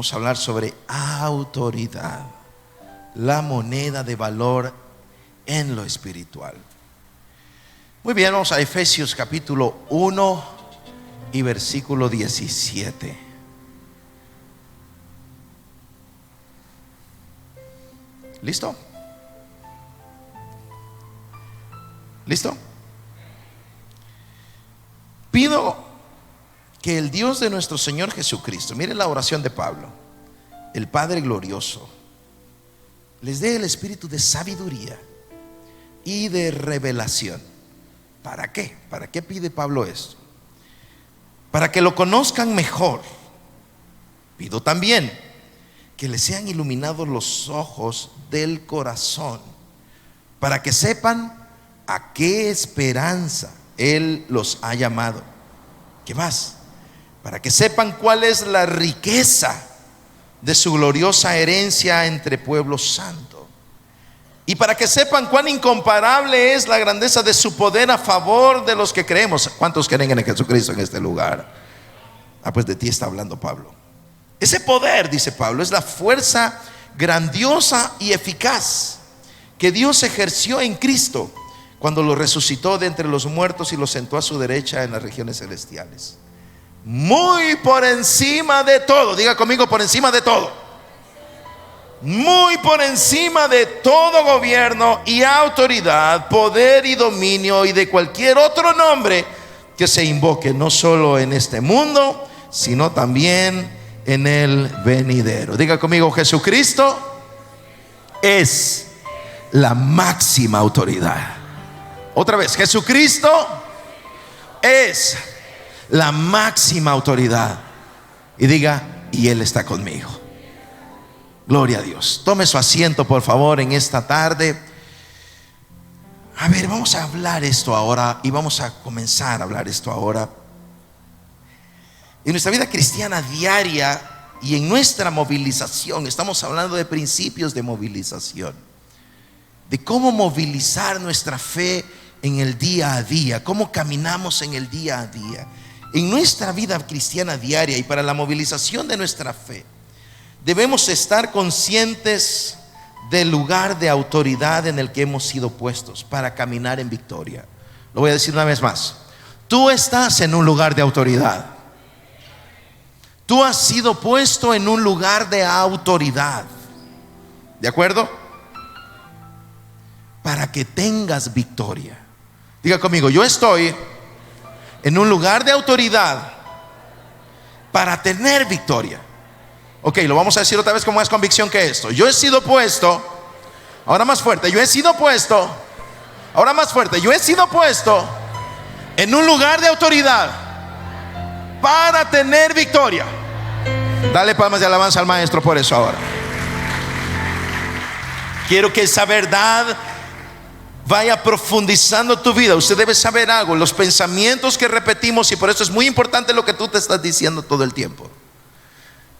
Vamos a hablar sobre autoridad, la moneda de valor en lo espiritual. Muy bien, vamos a Efesios capítulo 1 y versículo 17. ¿Listo? ¿Listo? Pido que el Dios de nuestro Señor Jesucristo, miren la oración de Pablo, el Padre glorioso, les dé el espíritu de sabiduría y de revelación. ¿Para qué? ¿Para qué pide Pablo esto? Para que lo conozcan mejor. Pido también que les sean iluminados los ojos del corazón, para que sepan a qué esperanza Él los ha llamado. ¿Qué más? Para que sepan cuál es la riqueza de su gloriosa herencia entre pueblos santos, y para que sepan cuán incomparable es la grandeza de su poder a favor de los que creemos. ¿Cuántos creen en Jesucristo en este lugar? Pues de ti está hablando Pablo. Ese poder, dice Pablo, es la fuerza grandiosa y eficaz que Dios ejerció en Cristo cuando lo resucitó de entre los muertos y lo sentó a su derecha en las regiones celestiales, muy por encima de todo. Diga conmigo: por encima de todo. Muy por encima de todo gobierno y autoridad, poder y dominio, y de cualquier otro nombre que se invoque, no solo en este mundo, sino también en el venidero. Diga conmigo: Jesucristo es la máxima autoridad. Otra vez: Jesucristo es la máxima autoridad. Y diga: y Él está conmigo. Gloria a Dios. Tome su asiento, por favor, en esta tarde. A ver, vamos a hablar esto ahora, y vamos a comenzar a hablar esto ahora. En nuestra vida cristiana diaria y en nuestra movilización, estamos hablando de principios de movilización, de cómo movilizar nuestra fe en el día a día, cómo caminamos en el día a día. En nuestra vida cristiana diaria y para la movilización de nuestra fe, debemos estar conscientes del lugar de autoridad en el que hemos sido puestos para caminar en victoria. Lo voy a decir una vez más: tú estás en un lugar de autoridad. Tú has sido puesto en un lugar de autoridad. ¿De acuerdo? Para que tengas victoria. Diga conmigo: yo estoy en un lugar de autoridad para tener victoria. Ok, lo vamos a decir otra vez con más convicción que esto. Yo he sido puesto, ahora más fuerte, yo he sido puesto, ahora más fuerte, yo he sido puesto en un lugar de autoridad para tener victoria. Dale palmas de alabanza al maestro por eso ahora. Quiero que esa verdad vaya profundizando tu vida. Usted debe saber algo: los pensamientos que repetimos, y por eso es muy importante lo que tú te estás diciendo todo el tiempo,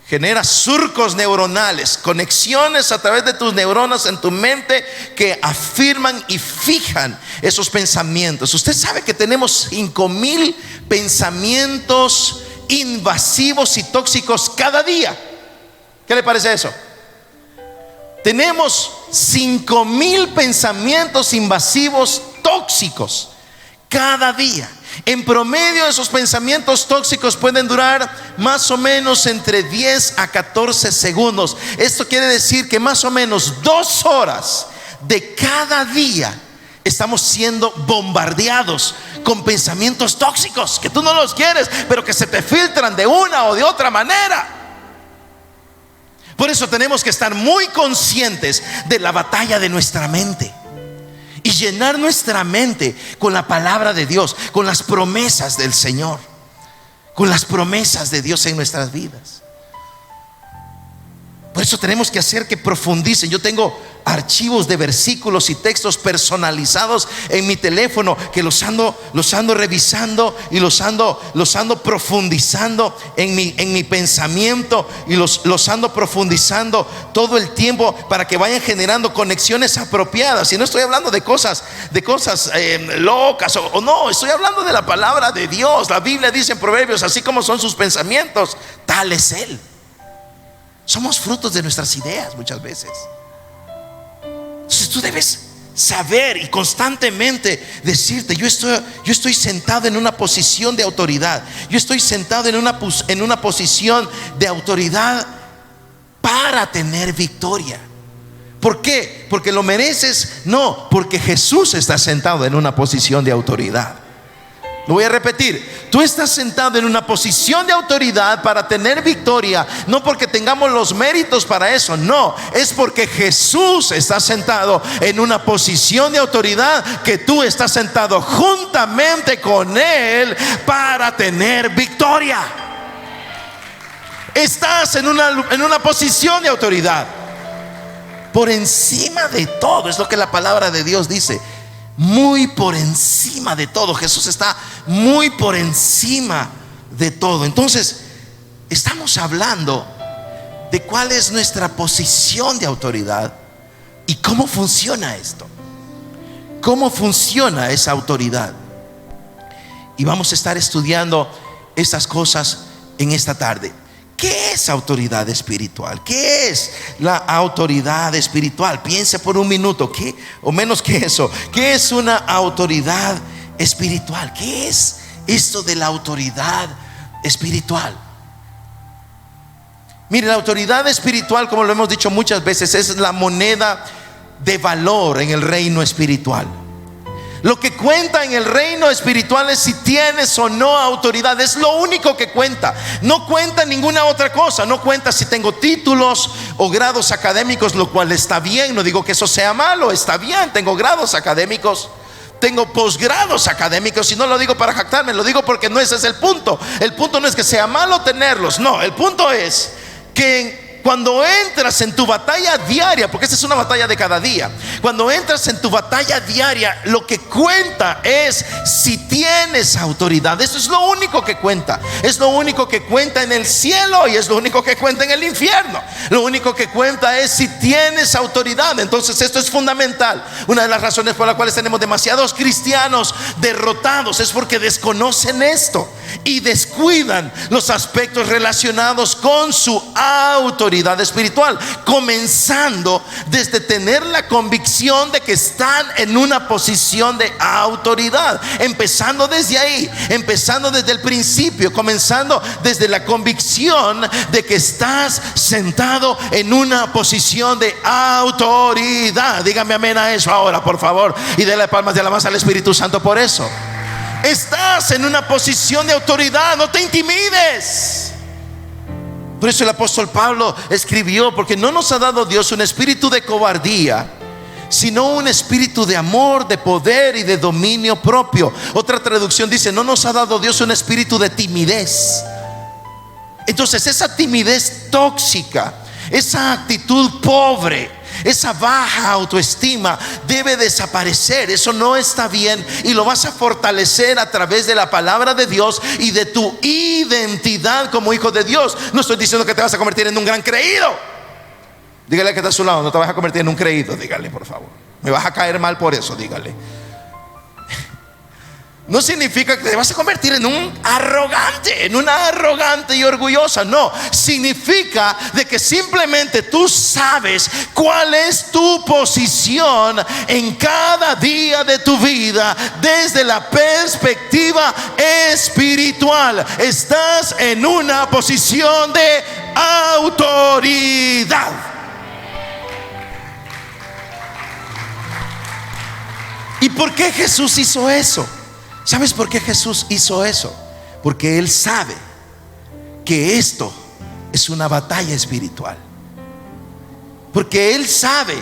genera surcos neuronales, conexiones a través de tus neuronas en tu mente que afirman y fijan esos pensamientos. Usted sabe que tenemos 5,000 pensamientos invasivos y tóxicos cada día. ¿Qué le parece eso? Tenemos 5,000 pensamientos invasivos tóxicos cada día. En promedio, esos pensamientos tóxicos pueden durar más o menos entre 10 a 14 segundos. Esto quiere decir que más o menos 2 horas de cada día estamos siendo bombardeados con pensamientos tóxicos que tú no los quieres, pero que se te filtran de una o de otra manera. Por eso tenemos que estar muy conscientes de la batalla de nuestra mente y llenar nuestra mente con la palabra de Dios, con las promesas del Señor, con las promesas de Dios en nuestras vidas. Por eso tenemos que hacer que profundicen. Yo tengo archivos de versículos y textos personalizados en mi teléfono que los ando revisando y los ando profundizando en mi pensamiento, y los ando profundizando todo el tiempo para que vayan generando conexiones apropiadas. Y no estoy hablando de cosas locas o no, estoy hablando de la palabra de Dios. La Biblia dice en Proverbios: así como son sus pensamientos, tal es Él. Somos frutos de nuestras ideas muchas veces. Entonces tú debes saber y constantemente decirte: yo estoy sentado en una posición de autoridad. Yo estoy sentado en una posición de autoridad para tener victoria. ¿Por qué? ¿Porque lo mereces? No, porque Jesús está sentado en una posición de autoridad. Lo voy a repetir: tú estás sentado en una posición de autoridad para tener victoria, no porque tengamos los méritos para eso, no, es porque Jesús está sentado en una posición de autoridad, que tú estás sentado juntamente con Él para tener victoria. Estás en una posición de autoridad por encima de todo. Es lo que la palabra de Dios dice: muy por encima de todo. Jesús está muy por encima de todo. Entonces, estamos hablando de cuál es nuestra posición de autoridad y cómo funciona esto. ¿Cómo funciona esa autoridad? Y vamos a estar estudiando estas cosas en esta tarde. ¿Qué es autoridad espiritual? ¿Qué es la autoridad espiritual? Piense por un minuto, ¿qué, o menos que eso? ¿Qué es una autoridad espiritual? ¿Qué es esto de la autoridad espiritual? Mire, la autoridad espiritual, como lo hemos dicho muchas veces, es la moneda de valor en el reino espiritual. Lo que cuenta en el reino espiritual es si tienes o no autoridad. Es lo único que cuenta. No cuenta ninguna otra cosa. No cuenta si tengo títulos o grados académicos, lo cual está bien. No digo que eso sea malo, está bien. Tengo grados académicos, tengo posgrados académicos, y no lo digo para jactarme, lo digo porque no ese es el punto. El punto no es que sea malo tenerlos, no, el punto es que cuando entras en tu batalla diaria, porque esta es una batalla de cada día, cuando entras en tu batalla diaria, lo que cuenta es si tienes autoridad. Eso es lo único que cuenta. Es lo único que cuenta en el cielo y es lo único que cuenta en el infierno. Lo único que cuenta es si tienes autoridad. Entonces esto es fundamental. Una de las razones por las cuales tenemos demasiados cristianos derrotados es porque desconocen esto y descuidan los aspectos relacionados con su autoridad espiritual, comenzando desde tener la convicción de que están en una posición de autoridad, empezando desde ahí, empezando desde el principio, comenzando desde la convicción de que estás sentado en una posición de autoridad. Dígame amén a eso ahora, por favor, y déle palmas de alabanza al Espíritu Santo por eso. Estás en una posición de autoridad, no te intimides. Por eso el apóstol Pablo escribió: porque no nos ha dado Dios un espíritu de cobardía, sino un espíritu de amor, de poder y de dominio propio. Otra traducción dice: no nos ha dado Dios un espíritu de timidez. Entonces esa timidez tóxica, esa actitud pobre, esa baja autoestima debe desaparecer. Eso no está bien y lo vas a fortalecer a través de la palabra de Dios y de tu identidad como hijo de Dios. No estoy diciendo que te vas a convertir en un gran creído. Dígale que está a su lado: no te vas a convertir en un creído. Dígale, por favor. Me vas a caer mal por eso, dígale. No significa que te vas a convertir en un arrogante, en una arrogante y orgullosa. No, significa de que simplemente tú sabes cuál es tu posición en cada día de tu vida desde la perspectiva espiritual. Estás en una posición de autoridad. ¿Y por qué Jesús hizo eso? ¿Sabes por qué Jesús hizo eso? Porque Él sabe que esto es una batalla espiritual. Porque Él sabe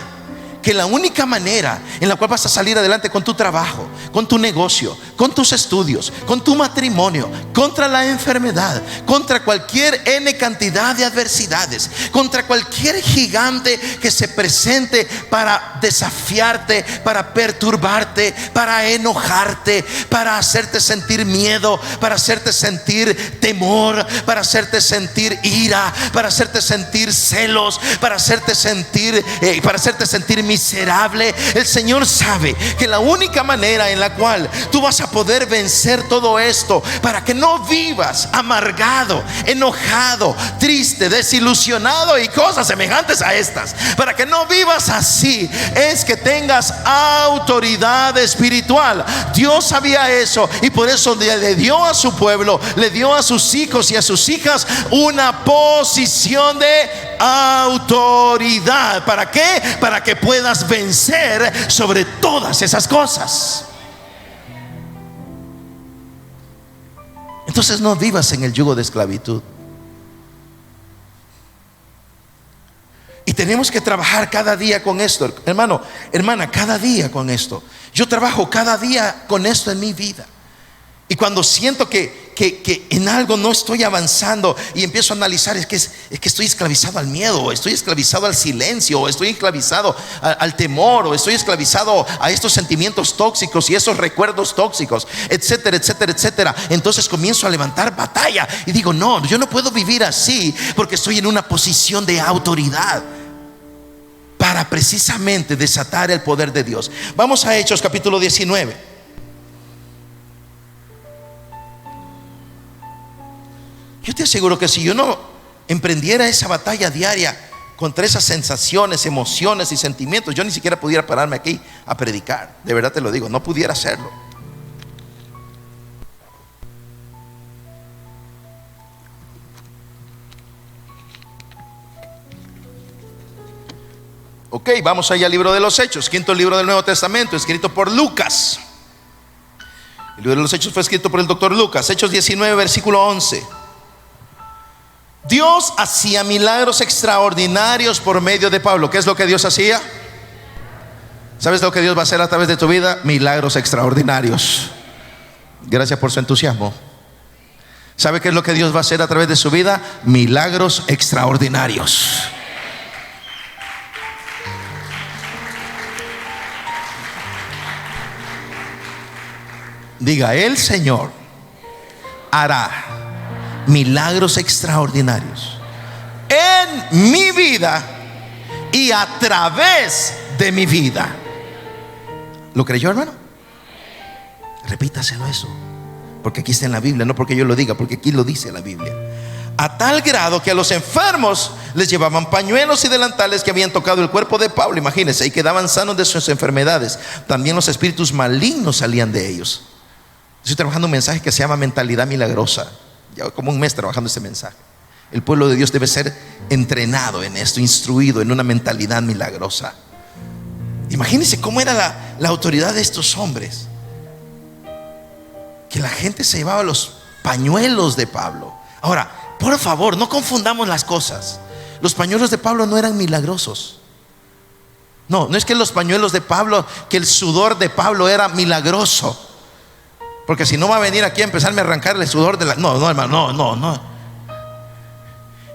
que la única manera en la cual vas a salir adelante con tu trabajo, con tu negocio, con tus estudios, con tu matrimonio, contra la enfermedad, contra cualquier N cantidad de adversidades, contra cualquier gigante que se presente para desafiarte, para perturbarte, para enojarte, para hacerte sentir miedo, para hacerte sentir temor, para hacerte sentir ira, para hacerte sentir celos, para hacerte sentir miserable. El Señor sabe que la única manera en la cual tú vas a poder vencer todo esto, para que no vivas amargado, enojado, triste, desilusionado y cosas semejantes a estas, para que no vivas así, es que tengas autoridad espiritual. Dios sabía eso y por eso le dio a su pueblo, le dio a sus hijos y a sus hijas una posición de autoridad. ¿Para qué? Para que puedas vencer sobre todas esas cosas. Entonces no vivas en el yugo de esclavitud. Y tenemos que trabajar cada día con esto, hermano, hermana, cada día con esto. Yo trabajo cada día con esto en mi vida. Y cuando siento que en algo no estoy avanzando y empiezo a analizar, es que estoy esclavizado al miedo, o estoy esclavizado al silencio, o estoy esclavizado al temor, o estoy esclavizado a estos sentimientos tóxicos y esos recuerdos tóxicos, etcétera, etcétera, etcétera. Entonces comienzo a levantar batalla y digo, no, yo no puedo vivir así, porque estoy en una posición de autoridad para precisamente desatar el poder de Dios. Vamos a Hechos capítulo 19. Yo te aseguro que si yo no emprendiera esa batalla diaria contra esas sensaciones, emociones y sentimientos, yo ni siquiera pudiera pararme aquí a predicar. De verdad te lo digo, no pudiera hacerlo. Ok, vamos allá al libro de los Hechos, quinto libro del Nuevo Testamento, escrito por Lucas. El libro de los Hechos fue escrito por el doctor Lucas. Hechos 19, versículo 11. Dios hacía milagros extraordinarios por medio de Pablo. ¿Qué es lo que Dios hacía? ¿Sabes lo que Dios va a hacer a través de tu vida? Milagros extraordinarios. Gracias por su entusiasmo. ¿Sabe qué es lo que Dios va a hacer a través de su vida? Milagros extraordinarios. Diga, el Señor hará milagros extraordinarios en mi vida y a través de mi vida. ¿Lo creyó, hermano? Repítaselo eso, porque aquí está en la Biblia, no porque yo lo diga, porque aquí lo dice la Biblia. A tal grado que a los enfermos les llevaban pañuelos y delantales que habían tocado el cuerpo de Pablo, imagínense, y quedaban sanos de sus enfermedades. También los espíritus malignos salían de ellos. Estoy trabajando un mensaje que se llama mentalidad milagrosa. Llevo como un mes trabajando este mensaje. El pueblo de Dios debe ser entrenado en esto, instruido en una mentalidad milagrosa. Imagínense cómo era la autoridad de estos hombres, que la gente se llevaba los pañuelos de Pablo. Ahora, por favor, no confundamos las cosas. Los pañuelos de Pablo no eran milagrosos. No es que los pañuelos de Pablo, que el sudor de Pablo era milagroso, porque si no va a venir aquí a empezarme a arrancarle el sudor de la... No, hermano, no.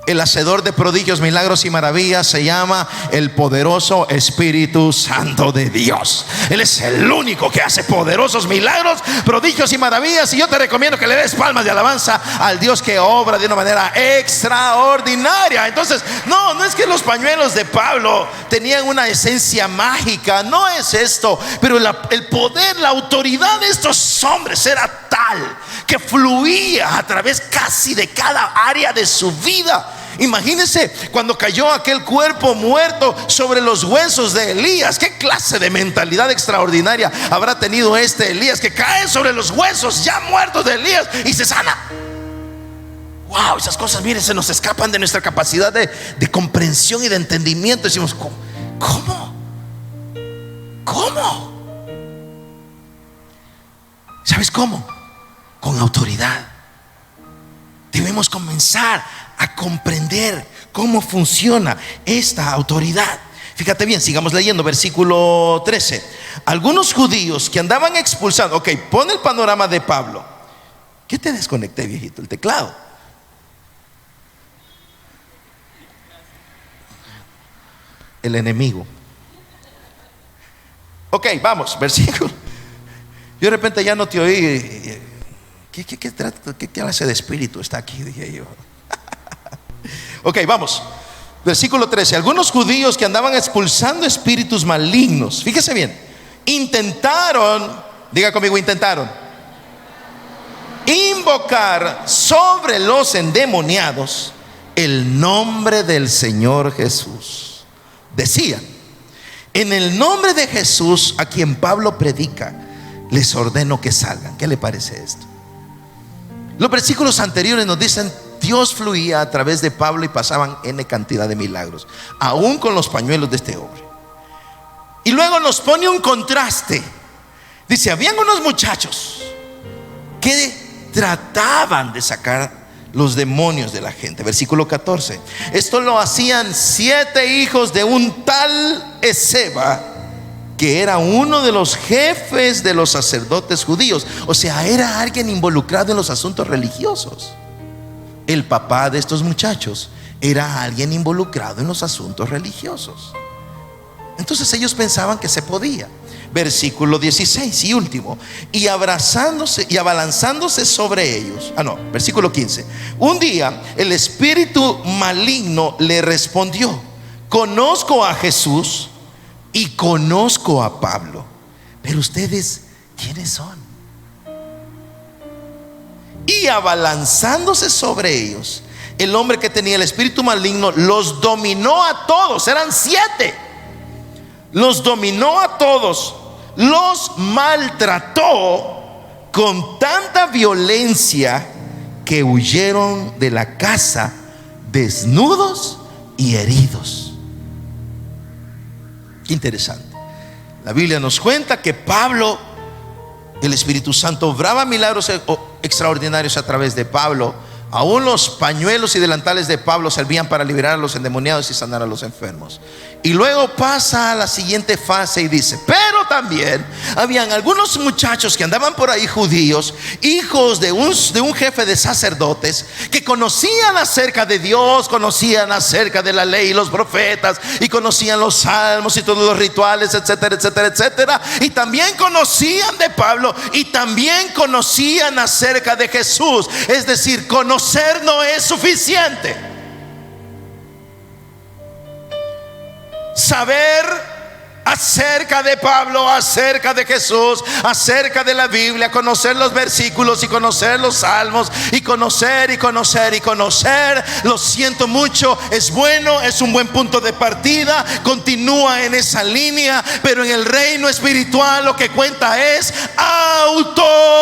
El hacedor de prodigios, milagros y maravillas se llama el poderoso Espíritu Santo de Dios. Él es el único que hace poderosos milagros, prodigios y maravillas. Y yo te recomiendo que le des palmas de alabanza al Dios que obra de una manera extraordinaria. Entonces, no es que los pañuelos de Pablo tenían una esencia mágica. No es esto. Pero el poder, la autoridad de estos hombres era tal que fluía a través casi de cada área de su vida. Imagínense cuando cayó aquel cuerpo muerto sobre los huesos de Elías. ¿Qué clase de mentalidad extraordinaria habrá tenido este Elías, que cae sobre los huesos ya muertos de Elías y se sana? Wow, esas cosas, miren, se nos escapan de nuestra capacidad de comprensión y de entendimiento. Decimos, ¿cómo? ¿Sabes cómo? Con autoridad. Debemos comenzar a comprender cómo funciona esta autoridad. Fíjate bien, sigamos leyendo, versículo 13. Algunos judíos que andaban expulsando. Ok, pon el panorama de Pablo. ¿Qué te desconecté, viejito? El teclado. El enemigo. Ok, vamos, versículo. Yo de repente ya no te oí. ¿Qué clase de espíritu está aquí? Dije yo. Ok, vamos. Versículo 13. Algunos judíos que andaban expulsando espíritus malignos, fíjese bien, intentaron, diga conmigo, intentaron invocar sobre los endemoniados el nombre del Señor Jesús. Decían: en el nombre de Jesús, a quien Pablo predica, les ordeno que salgan. ¿Qué le parece esto? Los versículos anteriores nos dicen: Dios fluía a través de Pablo y pasaban N cantidad de milagros, aún con los pañuelos de este hombre. Y luego nos pone un contraste. Dice: habían unos muchachos que trataban de sacar los demonios de la gente. Versículo 14. Esto lo hacían 7 hijos de un tal Esceva, que era uno de los jefes de los sacerdotes judíos. O sea, era alguien involucrado en los asuntos religiosos. El papá de estos muchachos era alguien involucrado en los asuntos religiosos. Entonces ellos pensaban que se podía. Versículo 16 y último. Y abrazándose y abalanzándose sobre ellos. Versículo 15. Un día el espíritu maligno le respondió: conozco a Jesús y conozco a Pablo, pero ustedes, ¿quiénes son? Y abalanzándose sobre ellos, el hombre que tenía el espíritu maligno los dominó a todos. Eran 7. Los dominó a todos, los maltrató con tanta violencia que huyeron de la casa desnudos y heridos. Qué interesante. La Biblia nos cuenta que Pablo, el Espíritu Santo obraba milagros extraordinarios a través de Pablo. Aún los pañuelos y delantales de Pablo servían para liberar a los endemoniados y sanar a los enfermos. Y luego pasa a la siguiente fase y dice: pero también habían algunos muchachos que andaban por ahí, judíos, hijos de un jefe de sacerdotes, que conocían acerca de Dios, conocían acerca de la ley y los profetas, y conocían los salmos y todos los rituales, etcétera, etcétera, etcétera. Y también conocían de Pablo, y también conocían acerca de Jesús. Es decir, conocer no es suficiente. Saber acerca de Pablo, acerca de Jesús, acerca de la Biblia, conocer los versículos y conocer los salmos, y conocer y conocer y conocer, lo siento mucho, es bueno, es un buen punto de partida, continúa en esa línea, pero en el reino espiritual lo que cuenta es autoridad.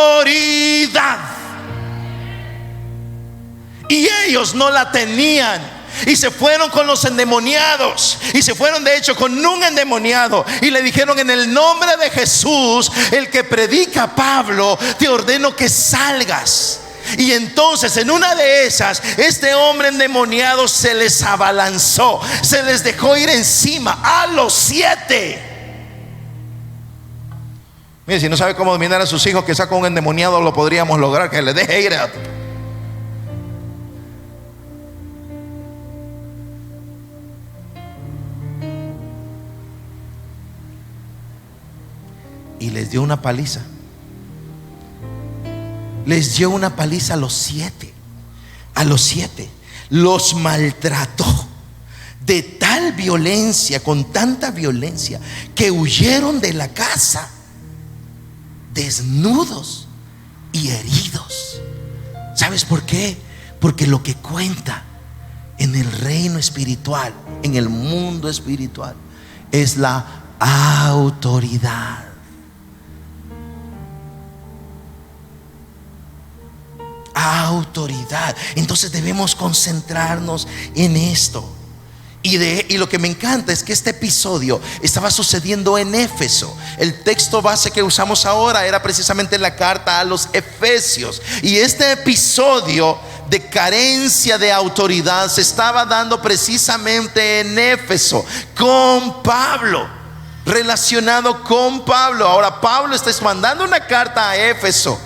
Y ellos no la tenían. Y se fueron con los endemoniados. Y se fueron de hecho con un endemoniado. Y le dijeron: en el nombre de Jesús, el que predica Pablo, te ordeno que salgas. Y entonces en una de esas, este hombre endemoniado se les abalanzó, se les dejó ir encima a los 7. Mire, si no sabe cómo dominar a sus hijos, quizá con un endemoniado lo podríamos lograr, que le deje ir a... Y les dio una paliza. Les dio una paliza a los 7. A los 7 los maltrató de tal violencia, con tanta violencia, que huyeron de la casa desnudos y heridos. ¿Sabes por qué? Porque lo que cuenta en el reino espiritual, en el mundo espiritual, es la autoridad. Autoridad. Entonces debemos concentrarnos en esto. Y lo que me encanta es que este episodio estaba sucediendo en Éfeso. El texto base que usamos ahora era precisamente la carta a los Efesios. Y este episodio de carencia de autoridad se estaba dando precisamente en Éfeso, con Pablo, relacionado con Pablo. Ahora Pablo está mandando una carta a Éfeso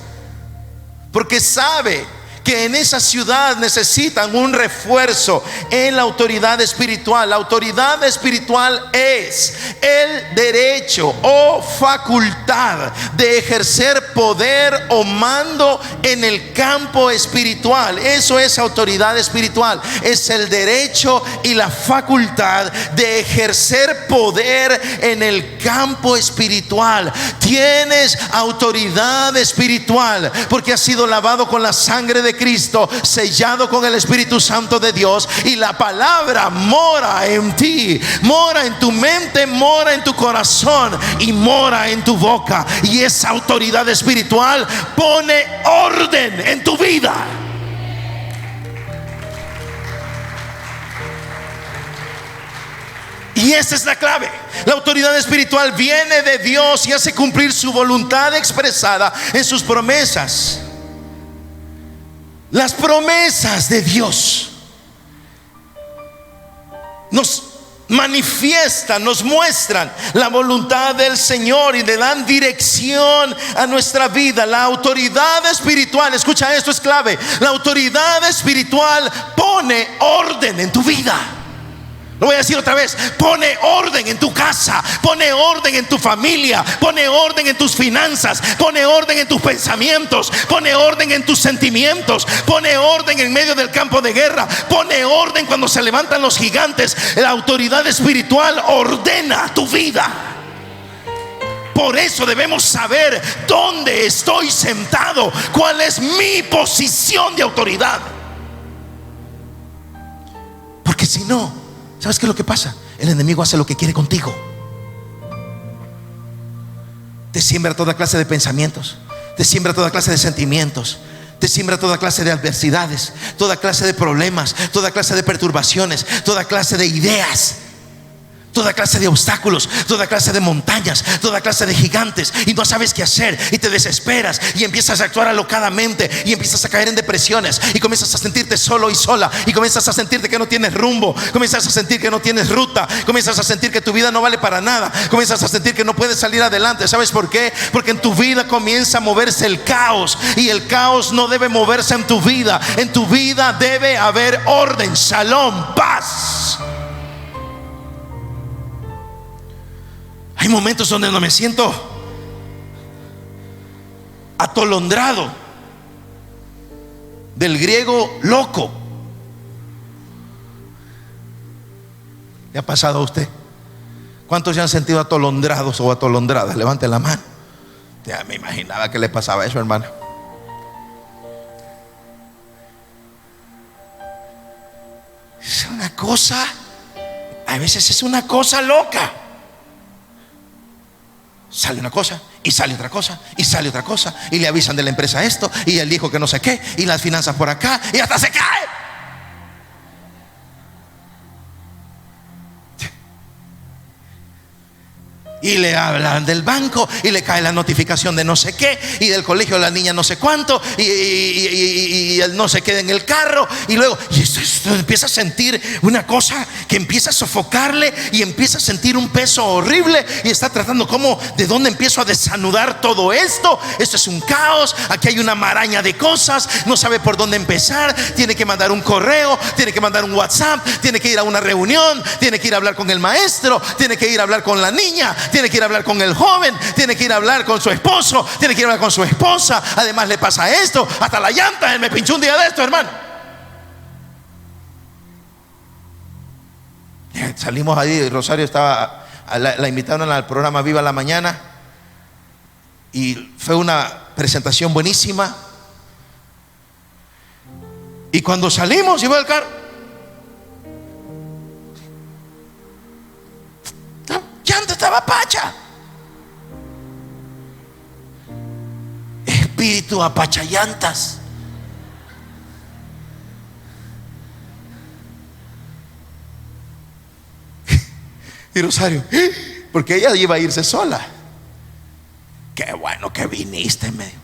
porque sabe que en esa ciudad necesitan un refuerzo en la autoridad espiritual. La autoridad espiritual es el derecho o facultad de ejercer poder o mando en el campo espiritual. Eso es autoridad espiritual. Es el derecho y la facultad de ejercer poder en el campo espiritual. Tienes autoridad espiritual porque has sido lavado con la sangre de Cristo, sellado con el Espíritu Santo de Dios, y la palabra mora en ti, mora en tu mente, mora en tu corazón y mora en tu boca. Y esa autoridad espiritual pone orden en tu vida. Y esa es la clave. La autoridad espiritual viene de Dios y hace cumplir su voluntad expresada en sus promesas. Las promesas de Dios nos manifiestan, nos muestran la voluntad del Señor y le dan dirección a nuestra vida. La autoridad espiritual, escucha esto, es clave. La autoridad espiritual pone orden en tu vida. Lo voy a decir otra vez: pone orden en tu casa, pone orden en tu familia, pone orden en tus finanzas, pone orden en tus pensamientos, pone orden en tus sentimientos, pone orden en medio del campo de guerra, pone orden cuando se levantan los gigantes. La autoridad espiritual ordena tu vida. Por eso debemos saber dónde estoy sentado, cuál es mi posición de autoridad. Porque si no, ¿sabes qué es lo que pasa? El enemigo hace lo que quiere contigo. Te siembra toda clase de pensamientos, te siembra toda clase de sentimientos, te siembra toda clase de adversidades, toda clase de problemas, toda clase de perturbaciones, toda clase de ideas, toda clase de obstáculos, toda clase de montañas, toda clase de gigantes, y no sabes qué hacer y te desesperas y empiezas a actuar alocadamente y empiezas a caer en depresiones y comienzas a sentirte solo y sola y comienzas a sentirte que no tienes rumbo, comienzas a sentir que no tienes ruta, comienzas a sentir que tu vida no vale para nada, comienzas a sentir que no puedes salir adelante. ¿Sabes por qué? Porque en tu vida comienza a moverse el caos, y el caos no debe moverse en tu vida. En tu vida debe haber orden, shalom, paz. Hay momentos donde no me siento atolondrado, del griego loco. ¿Le ha pasado a usted? ¿Cuántos se han sentido atolondrados o atolondradas? Levanten la mano. Ya me imaginaba que le pasaba eso, hermano. Es una cosa, a veces es una cosa loca. Sale una cosa y sale otra cosa y sale otra cosa, y le avisan de la empresa esto, y él dijo que no sé qué, y las finanzas por acá, y hasta se cae. Y le hablan del banco y le cae la notificación de no sé qué, y del colegio de la niña no sé cuánto, y él no se queda en el carro, y luego esto empieza a sentir una cosa que empieza a sofocarle, y empieza a sentir un peso horrible, y está tratando como de dónde empiezo a desanudar todo esto. Esto es un caos, aquí hay una maraña de cosas, no sabe por dónde empezar. Tiene que mandar un correo, tiene que mandar un WhatsApp, tiene que ir a una reunión, tiene que ir a hablar con el maestro, tiene que ir a hablar con la niña, tiene que ir a hablar con el joven, tiene que ir a hablar con su esposo, tiene que ir a hablar con su esposa. Además le pasa esto, hasta la llanta, él me pinchó un día de esto, hermano. Salimos ahí, Rosario estaba, la invitaron al programa Viva la Mañana, y fue una presentación buenísima. Y cuando salimos, iba al carro, llanta estaba pacha. Espíritu apachallantas. Y Rosario, porque ella iba a irse sola. Qué bueno que viniste, me dijo.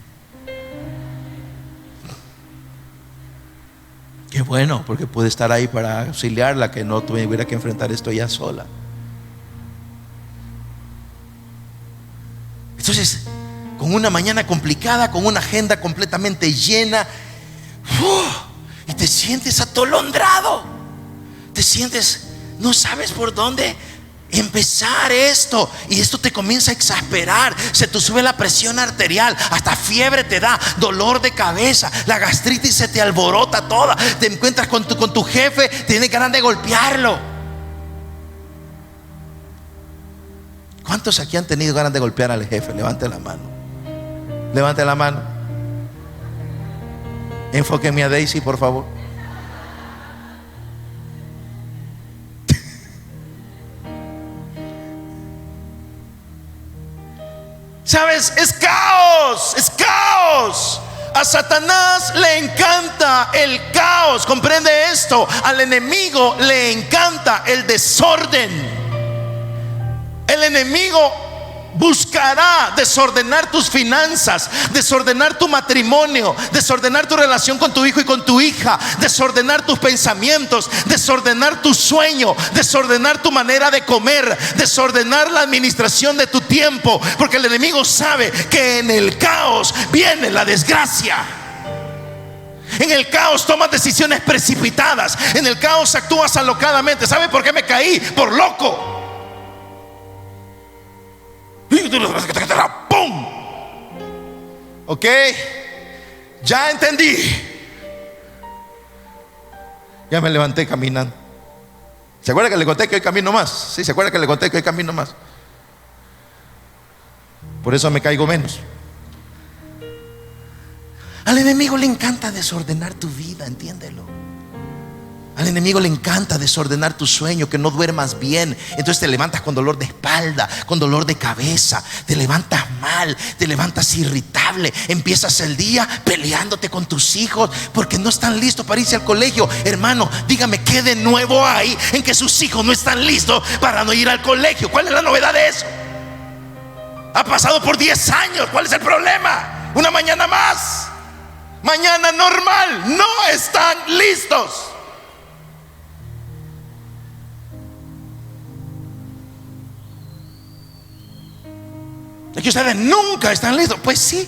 Qué bueno, porque pude estar ahí para auxiliarla, que no tuviera que enfrentar esto ella sola. Entonces, con una mañana complicada, con una agenda completamente llena, y te sientes atolondrado, te sientes, no sabes por dónde. empezar esto, y esto te comienza a exasperar, se te sube la presión arterial, hasta fiebre te da, dolor de cabeza, la gastritis se te alborota toda, te encuentras con tu jefe, tienes ganas de golpearlo. ¿Cuántos aquí han tenido ganas de golpear al jefe? Levante la mano. Levante la mano. Enfóqueme a Daisy, por favor. ¿Sabes? Es caos, es caos. A Satanás le encanta el caos. ¿Comprende esto? Al enemigo le encanta el desorden. El enemigo buscará desordenar tus finanzas, desordenar tu matrimonio, desordenar tu relación con tu hijo y con tu hija, desordenar tus pensamientos, desordenar tu sueño, desordenar tu manera de comer, desordenar la administración de tu tiempo, porque el enemigo sabe que en el caos viene la desgracia. En el caos tomas decisiones precipitadas, en el caos actúas alocadamente. ¿Sabe por qué me caí? Por loco. ¡Pum! Ok, ya entendí. Ya me levanté caminando. ¿Se acuerda que le conté que hoy camino más? Sí, ¿se acuerda que le conté que hoy camino más? Por eso me caigo menos. Al enemigo le encanta desordenar tu vida, entiéndelo. Al enemigo le encanta desordenar tu sueño, que no duermas bien. Entonces te levantas con dolor de espalda, con dolor de cabeza, te levantas mal, te levantas irritable, empiezas el día peleándote con tus hijos porque no están listos para irse al colegio. Hermano, dígame, ¿qué de nuevo hay en que sus hijos no están listos para no ir al colegio? ¿Cuál es la novedad de eso? Ha pasado por 10 años, ¿cuál es el problema? Una mañana más, mañana normal, no están listos. Es que ustedes nunca están listos. Pues sí.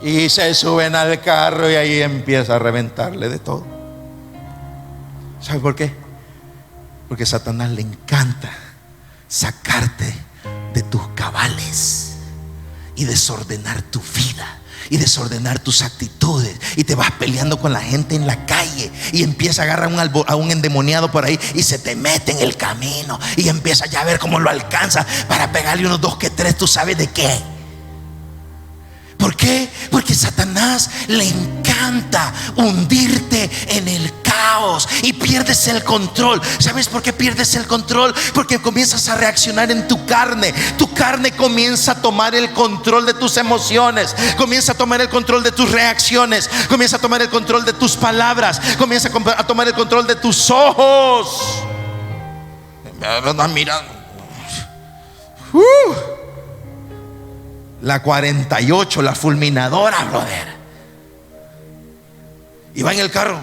Y se suben al carro y ahí empieza a reventarle de todo. ¿Sabe por qué? Porque a Satanás le encanta sacarte de tus cabales y desordenar tu vida y desordenar tus actitudes, y te vas peleando con la gente en la calle y empieza a agarrar a un endemoniado por ahí y se te mete en el camino y empieza ya a ver cómo lo alcanza para pegarle unos 2 que 3, tú sabes de qué. ¿Por qué? Porque Satanás le encanta hundirte en el caos y pierdes el control. ¿Sabes por qué pierdes el control? Porque comienzas a reaccionar en tu carne. Tu carne comienza a tomar el control de tus emociones, comienza a tomar el control de tus reacciones, comienza a tomar el control de tus palabras, comienza a tomar el control de tus ojos. Me andan mirando. La 48, la fulminadora, brother. Y va en el carro.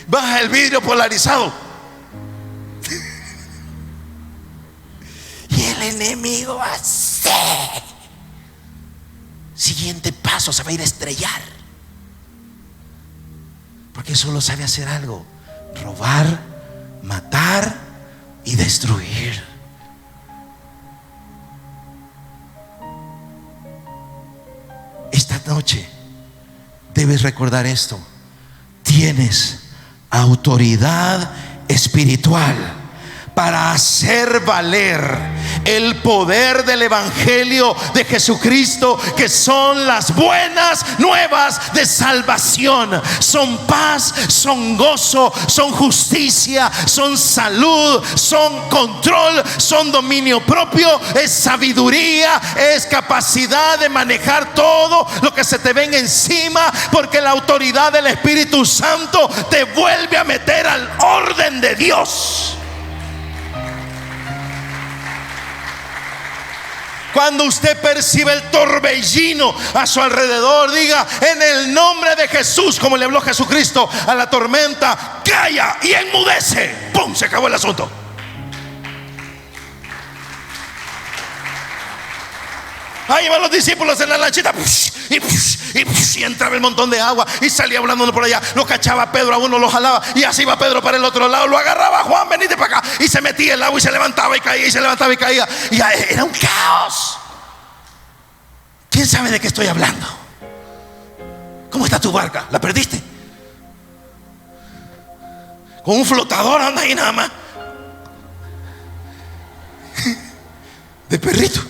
Baja el vidrio polarizado. Y el enemigo va a hacer. Siguiente paso, se va a ir a estrellar. Porque solo sabe hacer algo: robar, matar y destruir. Esta noche debes recordar esto: tienes autoridad espiritual para hacer valer el poder del evangelio de Jesucristo, que son las buenas nuevas de salvación. Son paz, son gozo, son justicia, son salud, son control, son dominio propio, es sabiduría, es capacidad de manejar todo lo que se te venga encima, porque la autoridad del Espíritu Santo te vuelve a meter al orden de Dios. Cuando usted percibe el torbellino a su alrededor, diga: en el nombre de Jesús, como le habló Jesucristo a la tormenta, calla y enmudece. ¡Pum! Se acabó el asunto. Ahí van los discípulos en la lanchita. y entraba el montón de agua y salía volando uno por allá. Lo cachaba Pedro, a uno lo jalaba y así iba Pedro para el otro lado. Lo agarraba Juan, venite para acá, y se metía el agua y se levantaba y caía, y se levantaba y caía. Y era un caos. ¿Quién sabe de qué estoy hablando? ¿Cómo está tu barca? ¿La perdiste? Con un flotador anda ahí nada más, de perrito.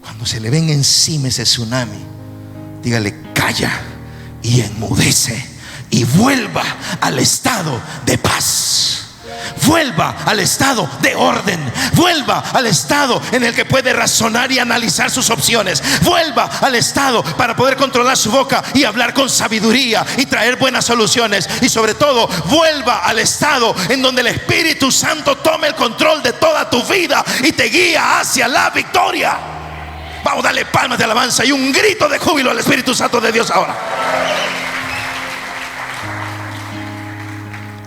Cuando se le ven encima ese tsunami, dígale: calla y enmudece, y vuelva al estado de paz. Vuelva al estado de orden. Vuelva al estado en el que puede razonar y analizar sus opciones. Vuelva al estado para poder controlar su boca y hablar con sabiduría y traer buenas soluciones. Y sobre todo, vuelva al estado en donde el Espíritu Santo tome el control de toda tu vida y te guía hacia la victoria. Vamos a darle palmas de alabanza y un grito de júbilo al Espíritu Santo de Dios ahora.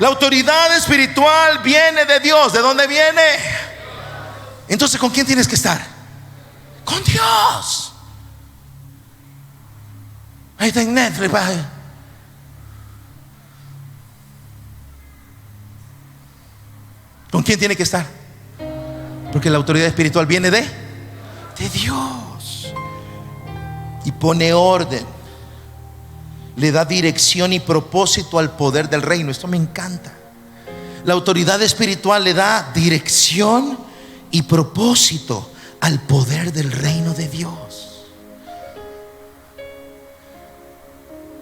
La autoridad espiritual viene de Dios. ¿De dónde viene? Entonces, ¿con quién tienes que estar? Con Dios. Ahí está en Netflix. ¿Con quién tiene que estar? Porque la autoridad espiritual viene de Dios. Y pone orden. Le da dirección y propósito al poder del reino. Esto me encanta. La autoridad espiritual le da dirección y propósito al poder del reino de Dios.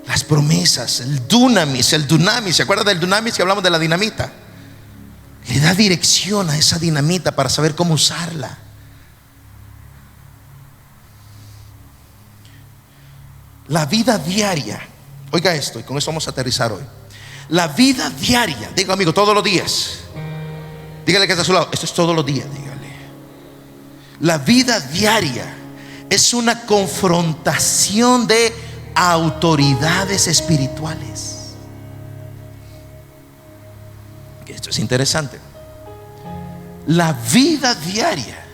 Las promesas, el dunamis. ¿Se acuerda del dunamis que hablamos de la dinamita? Le da dirección a esa dinamita para saber cómo usarla. La vida diaria. Oiga esto, y con esto vamos a aterrizar hoy. La vida diaria, diga amigo, todos los días. Dígale que está a su lado: esto es todos los días, dígale. La vida diaria es una confrontación de autoridades espirituales. Esto es interesante. La vida diaria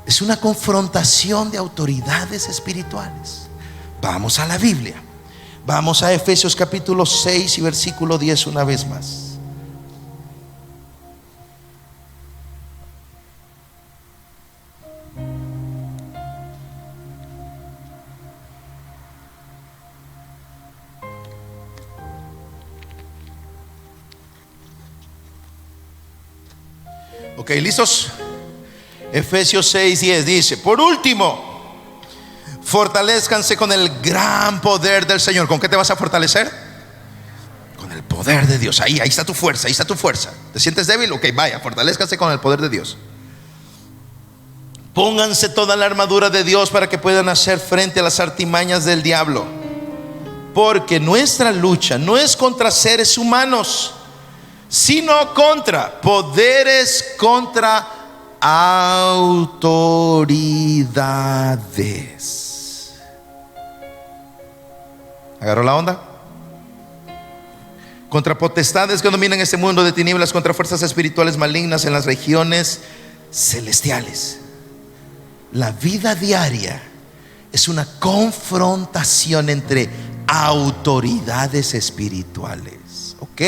es una confrontación de autoridades espirituales. Vamos a la Biblia. Vamos a Efesios capítulo 6 y versículo 10 una vez más. Ok, ¿listos? Efesios 6, 10 dice: por último, fortalezcanse con el gran poder del Señor. ¿Con qué te vas a fortalecer? Con el poder de Dios. Ahí está tu fuerza, ahí está tu fuerza. ¿Te sientes débil? Ok, vaya, fortalezcanse con el poder de Dios. Pónganse toda la armadura de Dios para que puedan hacer frente a las artimañas del diablo. Porque nuestra lucha no es contra seres humanos, sino contra poderes, contra autoridades. ¿Agarró la onda? Contra potestades que dominan este mundo de tinieblas, contra fuerzas espirituales malignas en las regiones celestiales. La vida diaria es una confrontación entre autoridades espirituales. Ok,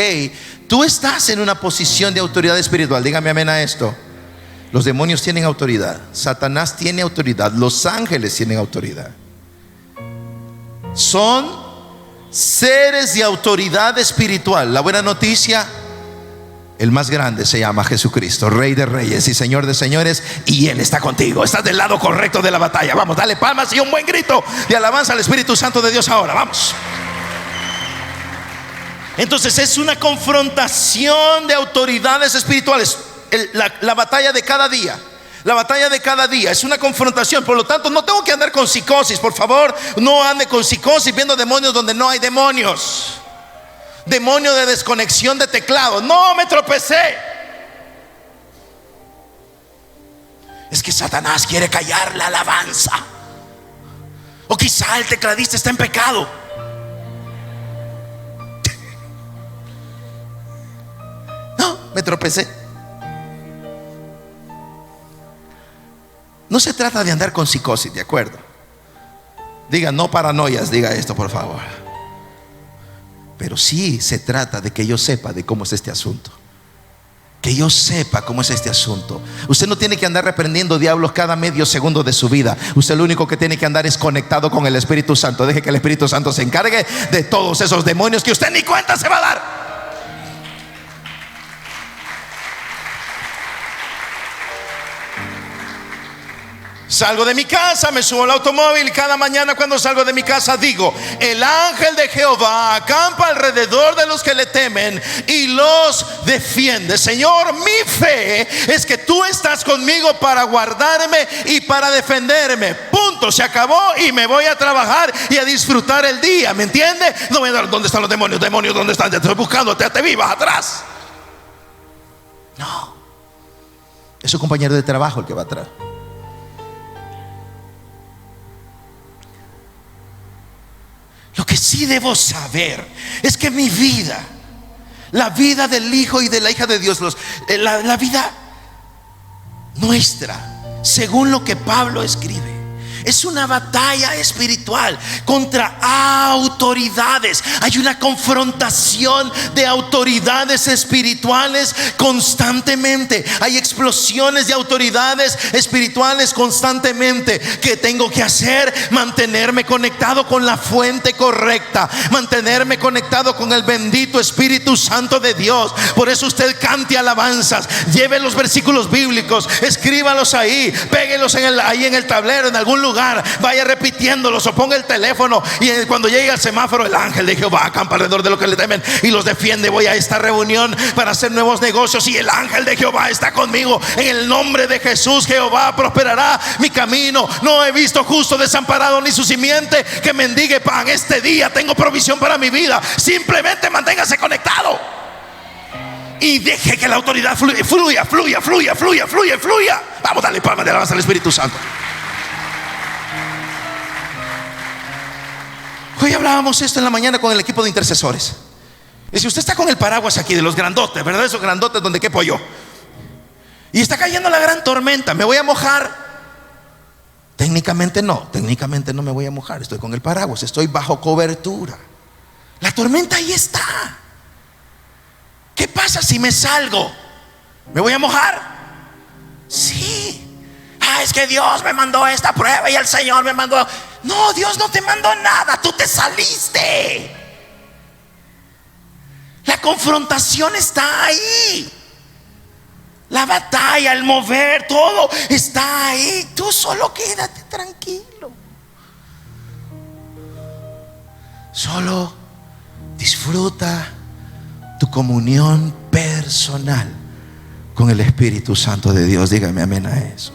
tú estás en una posición de autoridad espiritual. Dígame amén a esto. Los demonios tienen autoridad, Satanás tiene autoridad, los ángeles tienen autoridad. Son seres de autoridad espiritual. La buena noticia: el más grande se llama Jesucristo, Rey de reyes y Señor de señores, y Él está contigo. Estás del lado correcto de la batalla. Vamos, dale palmas y un buen grito de alabanza al Espíritu Santo de Dios ahora. Vamos. Entonces es una confrontación de autoridades espirituales. La batalla de cada día. La batalla de cada día es una confrontación. Por lo tanto, no tengo que andar con psicosis. Por favor, no ande con psicosis viendo demonios donde no hay demonios. Demonio de desconexión de teclado. No, me tropecé. Es que Satanás quiere callar la alabanza. O quizá el tecladista está en pecado. No, me tropecé. no se trata de andar con psicosis, ¿de acuerdo? Diga, no paranoias, diga esto por favor. Pero sí se trata de que yo sepa de cómo es este asunto. Que yo sepa cómo es este asunto. Usted no tiene que andar reprendiendo diablos cada medio segundo de su vida. Usted lo único que tiene que andar es conectado con el Espíritu Santo. Deje que el Espíritu Santo se encargue de todos esos demonios que usted ni cuenta se va a dar. Salgo de mi casa, me subo al automóvil y cada mañana cuando salgo de mi casa digo: el ángel de Jehová acampa alrededor de los que le temen y los defiende. Señor, mi fe es que tú estás conmigo para guardarme y para defenderme. Punto, se acabó y me voy a trabajar y a disfrutar el día. ¿Me entiende? No me da, ¿dónde están los demonios? Demonios, ¿dónde están? Te estoy buscando, te vivas atrás. No, es su compañero de trabajo el que va atrás. Lo que sí debo saber es que mi vida, la vida del hijo y de la hija de Dios, la vida nuestra, según lo que Pablo escribe, es una batalla espiritual contra autoridades. Hay una confrontación de autoridades espirituales constantemente. Hay explosiones de autoridades espirituales constantemente. ¿Qué tengo que hacer? Mantenerme conectado con la fuente correcta, mantenerme conectado con el bendito Espíritu Santo de Dios. Por eso usted cante alabanzas, lleve los versículos bíblicos, escríbalos ahí, péguelos ahí en el tablero, en algún lugar. Vaya repitiéndolos o ponga el teléfono y cuando llegue al semáforo, el ángel de Jehová acampa alrededor de los que le temen y los defiende. Voy a esta reunión para hacer nuevos negocios y el ángel de Jehová está conmigo. En el nombre de Jesús, Jehová prosperará mi camino. No he visto justo desamparado ni su simiente que mendigue pan. Este día tengo provisión para mi vida. Simplemente manténgase conectado y deje que la autoridad fluya. Vamos a darle palmas de alabanza al Espíritu Santo. Hoy hablábamos esto en la mañana con el equipo de intercesores. Y si usted está con el paraguas aquí de los grandotes, ¿verdad? Esos grandotes donde quepo yo, y está cayendo la gran tormenta, ¿me voy a mojar? Técnicamente no me voy a mojar. Estoy con el paraguas, estoy bajo cobertura. La tormenta ahí está. ¿Qué pasa si me salgo? ¿Me voy a mojar? Sí. Es que Dios me mandó esta prueba y el Señor me mandó. No, Dios no te mandó nada, tú te saliste. La confrontación está ahí. La batalla, el mover, todo está ahí. Tú solo quédate tranquilo. Solo disfruta tu comunión personal con el Espíritu Santo de Dios. Dígame amén a eso.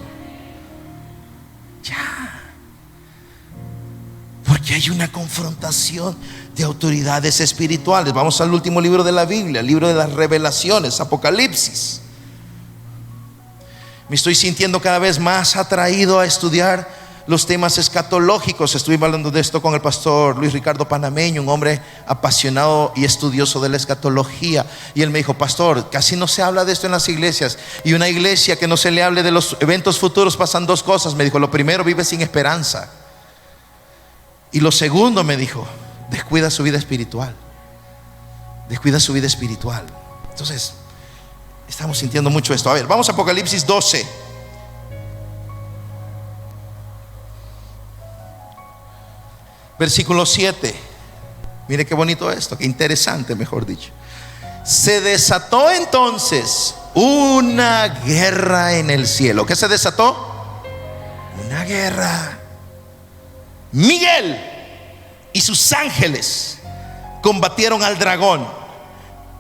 Ya. Porque hay una confrontación de autoridades espirituales. Vamos al último libro de la Biblia, el libro de las revelaciones, Apocalipsis. Me estoy sintiendo cada vez más atraído a estudiar los temas escatológicos. Estuvimos hablando de esto con el pastor Luis Ricardo Panameño, un hombre apasionado y estudioso de la escatología. Y él me dijo: pastor, casi no se habla de esto en las iglesias. Y una iglesia que no se le hable de los eventos futuros, pasan dos cosas. Me dijo: lo primero, vive sin esperanza. Y lo segundo, me dijo, descuida su vida espiritual. Descuida su vida espiritual. Entonces, estamos sintiendo mucho esto. A ver, vamos a Apocalipsis 12. Versículo 7. Mire qué bonito esto, qué interesante, mejor dicho. Se desató entonces una guerra en el cielo. ¿Qué se desató? Una guerra. Miguel y sus ángeles combatieron al dragón.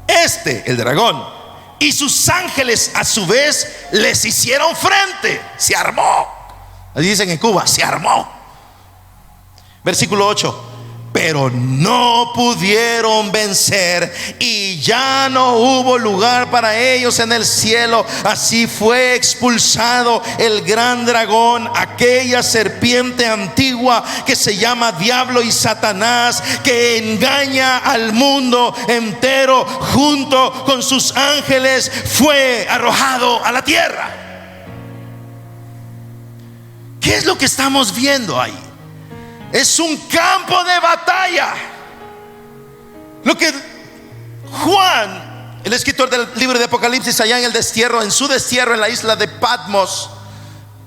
El dragón y sus ángeles a su vez les hicieron frente. Se armó. Así dicen en Cuba, se armó. Versículo 8. Pero no pudieron vencer y ya no hubo lugar para ellos en el cielo. Así fue expulsado el gran dragón, aquella serpiente antigua que se llama Diablo y Satanás, que engaña al mundo entero. Junto con sus ángeles fue arrojado a la tierra. ¿Qué es lo que estamos viendo ahí? Es un campo de batalla. Lo que Juan, el escritor del libro de Apocalipsis, allá en el destierro, en su destierro en la isla de Patmos,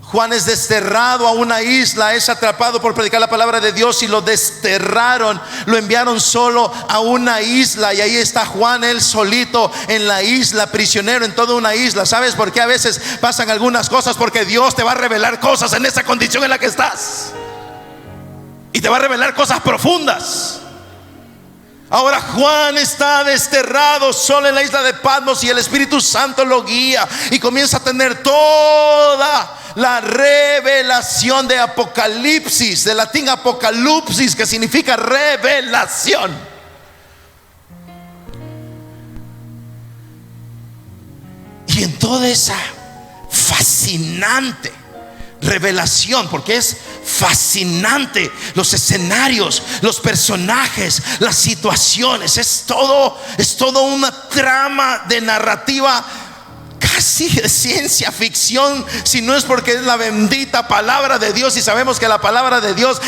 Juan es desterrado a una isla, es atrapado por predicar la palabra de Dios y lo desterraron, lo enviaron solo a una isla, y ahí está Juan, él solito en la isla, prisionero en toda una isla. ¿Sabes por qué a veces pasan algunas cosas? Porque Dios te va a revelar cosas en esa condición en la que estás, y te va a revelar cosas profundas. Ahora Juan está desterrado solo en la isla de Patmos, y el Espíritu Santo lo guía y comienza a tener toda la revelación de Apocalipsis, del latín apocalipsis, que significa revelación. Y en toda esa fascinante revelación, porque es fascinante, los escenarios, los personajes, las situaciones, es todo una trama de narrativa casi de ciencia ficción, si no es porque es la bendita palabra de Dios, y sabemos que la palabra de Dios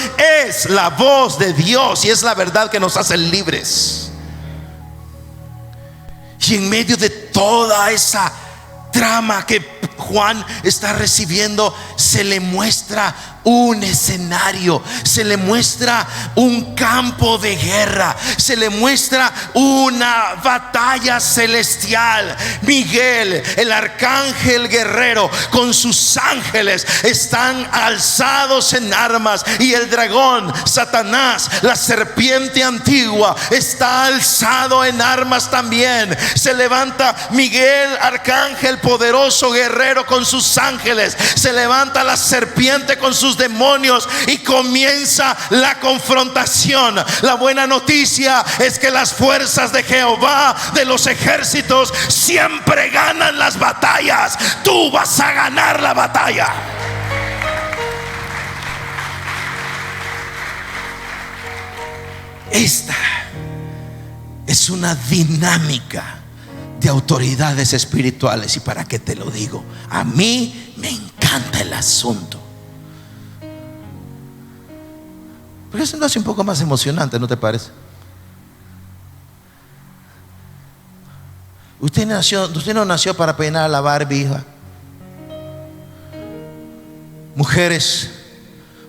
es la voz de Dios y es la verdad que nos hace libres. Y en medio de toda esa trama que Juan está recibiendo, se le muestra un escenario, se le muestra un campo de guerra, se le muestra una batalla celestial. Miguel, el arcángel guerrero, con sus ángeles están alzados en armas, y el dragón, Satanás, la serpiente antigua, está alzado en armas también. Se levanta Miguel, arcángel poderoso guerrero, con sus ángeles. Se levanta la serpiente con sus demonios y comienza la confrontación. La buena noticia es que las fuerzas de Jehová de los ejércitos siempre ganan las batallas. Tú vas a ganar la batalla. Esta es una dinámica de autoridades espirituales. ¿Y para qué te lo digo? A mí me encanta el asunto, porque eso lo hace un poco más emocionante, ¿no te parece? Usted no nació para peinar a la Barbie, hija. Mujeres,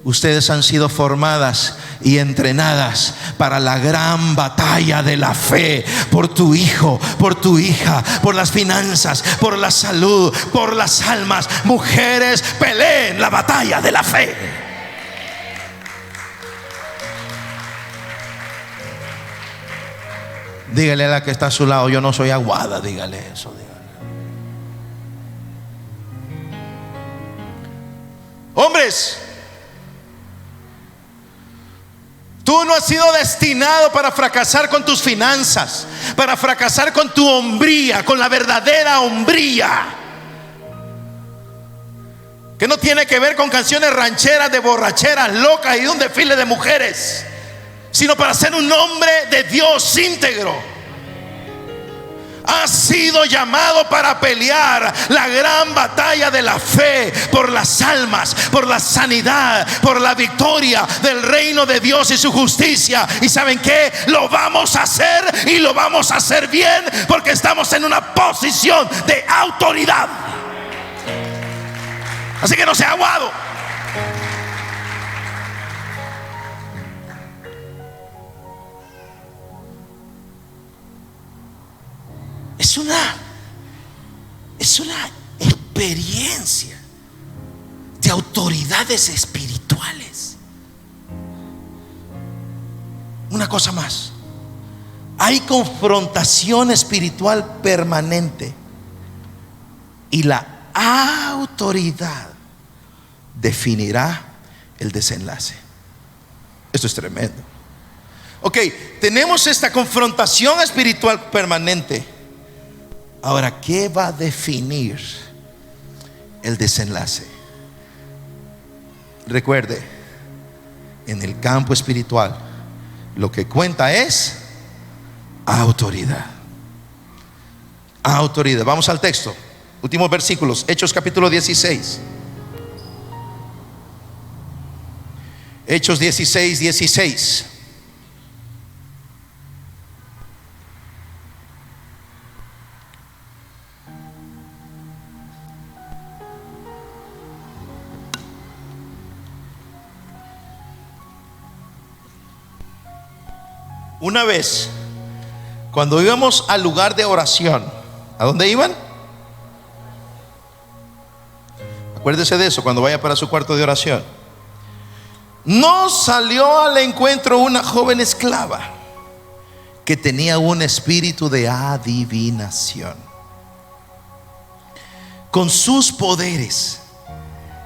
ustedes han sido formadas y entrenadas para la gran batalla de la fe, por tu hijo, por tu hija, por las finanzas, por la salud, por las almas. Mujeres, peleen la batalla de la fe. Dígale a la que está a su lado: yo no soy aguada. Dígale eso, dígale. Hombres, tú no has sido destinado para fracasar con tus finanzas, para fracasar con tu hombría, con la verdadera hombría, que no tiene que ver con canciones rancheras de borracheras locas y de un desfile de mujeres, sino para ser un hombre de Dios íntegro. Has sido llamado para pelear la gran batalla de la fe, por las almas, por la sanidad, por la victoria del reino de Dios y su justicia. ¿Y saben qué? Lo vamos a hacer, y lo vamos a hacer bien, porque estamos en una posición de autoridad. Así que no sea aguado. Es una experiencia de autoridades espirituales. Una cosa más: hay confrontación espiritual permanente, y la autoridad definirá el desenlace. Esto es tremendo. Ok, tenemos esta confrontación espiritual permanente. Ahora, ¿qué va a definir el desenlace? Recuerde, en el campo espiritual lo que cuenta es autoridad. Autoridad. Vamos al texto. Últimos versículos. Hechos capítulo 16. Hechos 16, 16. Una vez, cuando íbamos al lugar de oración, ¿a dónde iban? Acuérdese de eso cuando vaya para su cuarto de oración. Nos salió al encuentro una joven esclava que tenía un espíritu de adivinación. Con sus poderes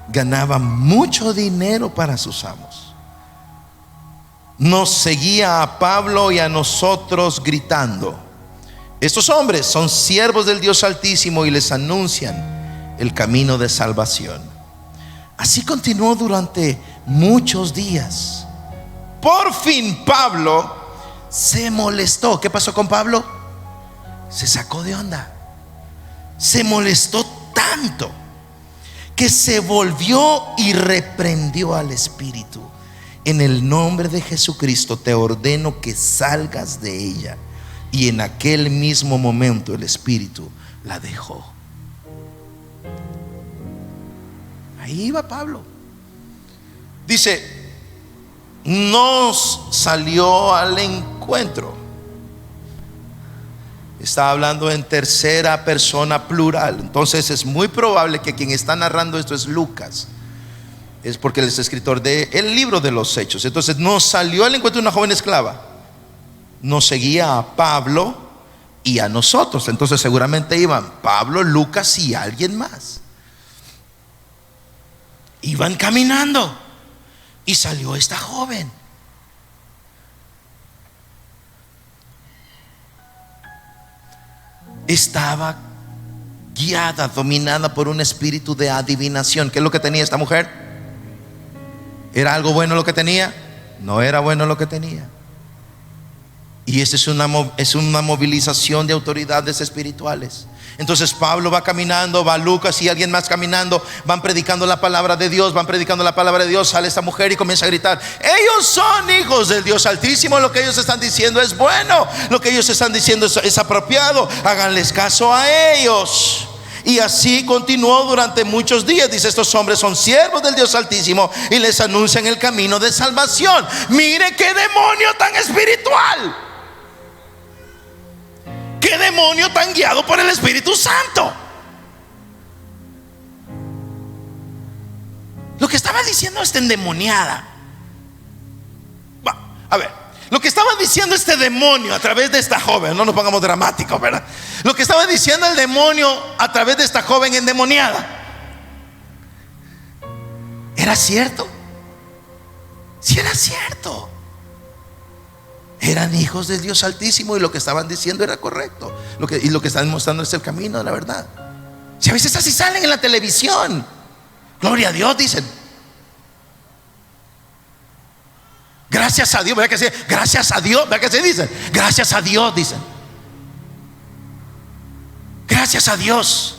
ganaba mucho dinero para sus amos. Nos seguía a Pablo y a nosotros gritando: estos hombres son siervos del Dios Altísimo y les anuncian el camino de salvación. Así continuó durante muchos días. Por fin Pablo se molestó. ¿Qué pasó con Pablo? Se sacó de onda. Se molestó tanto que se volvió y reprendió al espíritu: en el nombre de Jesucristo te ordeno que salgas de ella. Y en aquel mismo momento el espíritu la dejó. Ahí iba Pablo. Dice: nos salió al encuentro. Está hablando en tercera persona plural. Entonces es muy probable que quien está narrando esto es Lucas. Es porque él es escritor del libro de los Hechos. Entonces nos salió al encuentro una joven esclava. Nos seguía a Pablo y a nosotros. Entonces seguramente iban Pablo, Lucas y alguien más. Iban caminando y salió esta joven. Estaba guiada, dominada por un espíritu de adivinación. ¿Qué es lo que tenía esta mujer? ¿Era algo bueno lo que tenía? No era bueno lo que tenía. Y esta es una movilización de autoridades espirituales. Entonces Pablo va caminando, va Lucas y alguien más caminando, van predicando la palabra de Dios, sale esta mujer y comienza a gritar: ellos son hijos del Dios Altísimo, lo que ellos están diciendo es bueno, lo que ellos están diciendo es apropiado, háganles caso a ellos. Y así continuó durante muchos días. Dice: estos hombres son siervos del Dios Altísimo y les anuncian el camino de salvación. Mire qué demonio tan espiritual, qué demonio tan guiado por el Espíritu Santo. Lo que estaba diciendo esta endemoniada, a ver, lo que estaba diciendo este demonio a través de esta joven, no nos pongamos dramáticos, ¿verdad? Lo que estaba diciendo el demonio a través de esta joven endemoniada, ¿era cierto? Sí, era cierto. Eran hijos del Dios Altísimo y lo que estaban diciendo era correcto. Y lo que están mostrando es el camino de la verdad. Si a veces así salen en la televisión, gloria a Dios, dicen. Gracias a Dios, ¿verdad que sí? Gracias a Dios, ¿verdad que se dice? Gracias a Dios, dicen. Gracias a Dios.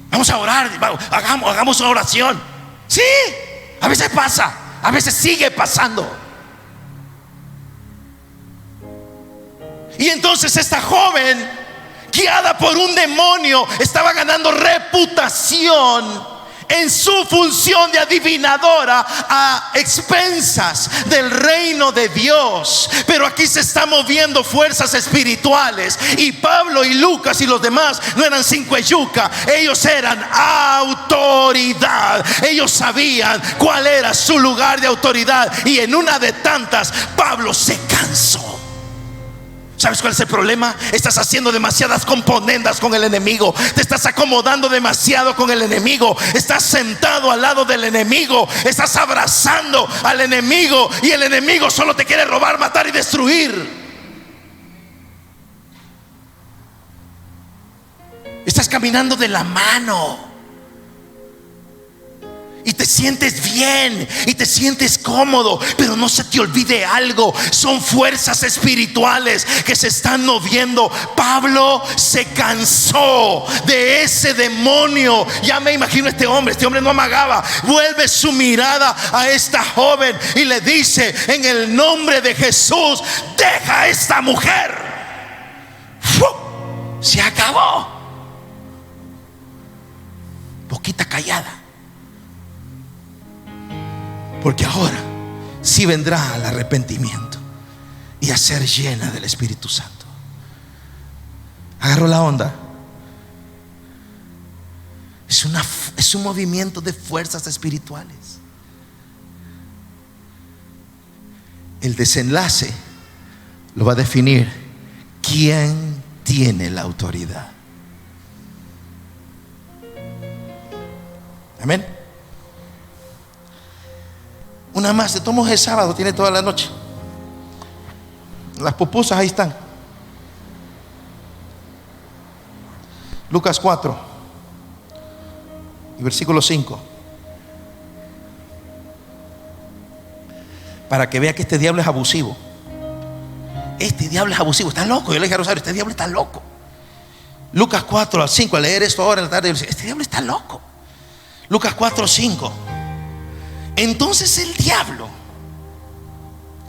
Vamos a orar, hagamos una oración. Sí, a veces pasa, a veces sigue pasando. Y entonces esta joven, guiada por un demonio, estaba ganando reputación en su función de adivinadora a expensas del reino de Dios. Pero aquí se están moviendo fuerzas espirituales, y Pablo y Lucas y los demás no eran cinco yuca, ellos eran autoridad. Ellos sabían cuál era su lugar de autoridad, y en una de tantas Pablo se cansó. ¿Sabes cuál es el problema? Estás haciendo demasiadas componendas con el enemigo. Te estás acomodando demasiado con el enemigo. Estás sentado al lado del enemigo. Estás abrazando al enemigo, y el enemigo solo te quiere robar, matar y destruir. Estás caminando de la mano. y te sientes bien y te sientes cómodo, pero no se te olvide algo: son fuerzas espirituales que se están moviendo. Pablo se cansó de ese demonio. Ya me imagino este hombre no amagaba. Vuelve su mirada a esta joven y le dice: en el nombre de Jesús, deja a esta mujer. ¡Fu! Se acabó. Poquita callada, porque ahora sí vendrá el arrepentimiento y a ser llena del Espíritu Santo. Agarró la onda. Es un movimiento de fuerzas espirituales. El desenlace lo va a definir quién tiene la autoridad. Amén. Una más, de todos el sábado tiene toda la noche. Las pupusas ahí están. Lucas 4 y versículo 5. Para que vea que este diablo es abusivo. Este diablo es abusivo, está loco. Yo le dije a Rosario: este diablo está loco. Lucas 4 al 5, al leer esto ahora en la tarde, este diablo está loco. Lucas 4, 5. Entonces el diablo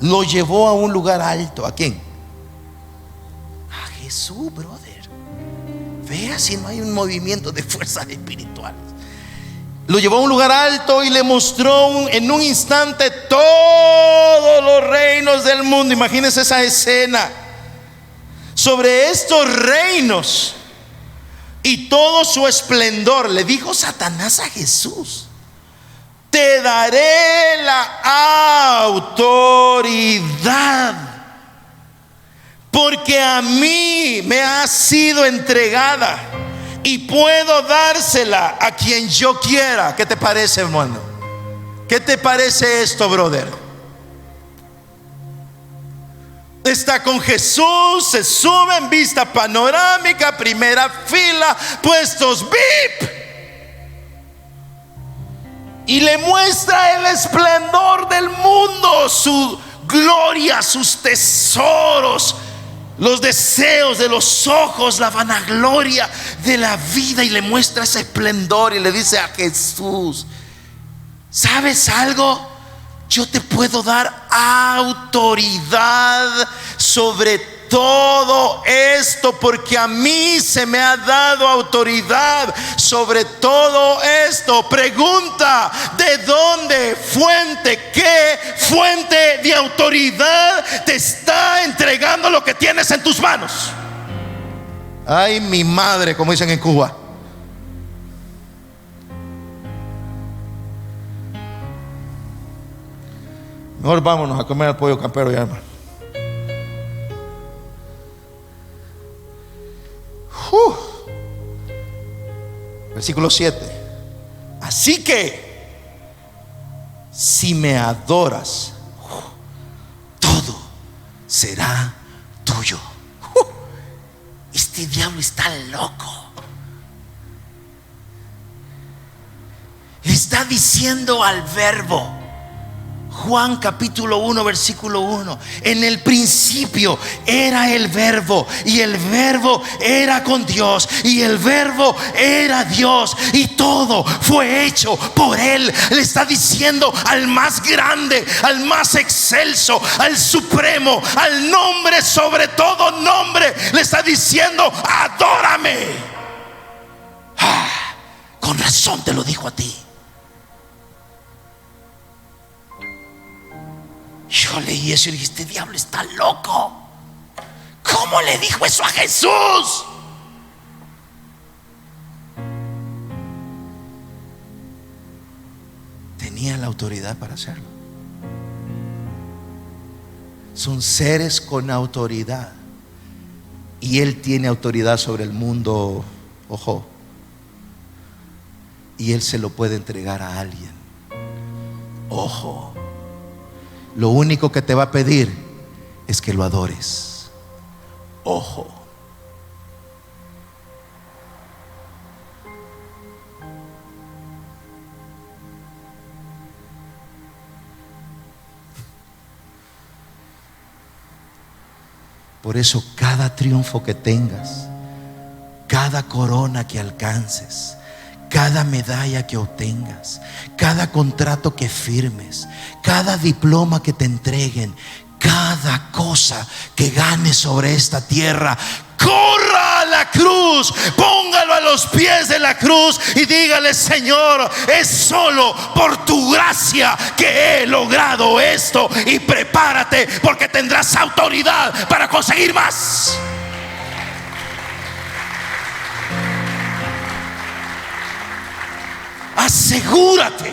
lo llevó a un lugar alto. ¿A quién? A Jesús, brother. Vea si no hay un movimiento de fuerzas espirituales. Lo llevó a un lugar alto y le mostró en un instante todos los reinos del mundo. Imagínense esa escena. Sobre estos reinos y todo su esplendor, le dijo Satanás a Jesús: te daré la autoridad, porque a mí me ha sido entregada y puedo dársela a quien yo quiera. ¿Qué te parece, hermano? ¿Qué te parece esto, brother? Está con Jesús, se sube en vista panorámica, primera fila, puestos VIP, y le muestra el esplendor del mundo, su gloria, sus tesoros, los deseos de los ojos, la vanagloria de la vida, y le muestra ese esplendor y le dice a Jesús: ¿sabes algo? Yo te puedo dar autoridad sobre todo esto, porque a mí se me ha dado autoridad sobre todo esto. Pregunta: ¿de dónde? Fuente. ¿Qué fuente de autoridad te está entregando lo que tienes en tus manos? Ay, mi madre, como dicen en Cuba. Mejor vámonos a comer al pollo campero ya, hermano. Versículo 7. Así que si me adoras, todo será tuyo. Este diablo está loco. Le está diciendo al verbo. Juan capítulo 1 versículo 1: en el principio era el verbo, y el verbo era con Dios, y el verbo era Dios, y todo fue hecho por él. Le está diciendo al más grande, al más excelso, al supremo, al nombre sobre todo nombre, le está diciendo: adórame. Con razón te lo dijo a ti. Yo leí eso y dije: este diablo está loco. ¿Cómo le dijo eso a Jesús? Tenía la autoridad para hacerlo. Son seres con autoridad, y él tiene autoridad sobre el mundo. Ojo. Y él se lo puede entregar a alguien. Ojo. Lo único que te va a pedir es que lo adores. Ojo. Por eso cada triunfo que tengas, cada corona que alcances, cada medalla que obtengas, cada contrato que firmes, cada diploma que te entreguen, cada cosa que ganes sobre esta tierra, corra a la cruz, póngalo a los pies de la cruz y dígale: Señor, es solo por tu gracia que he logrado esto, y prepárate porque tendrás autoridad para conseguir más. Asegúrate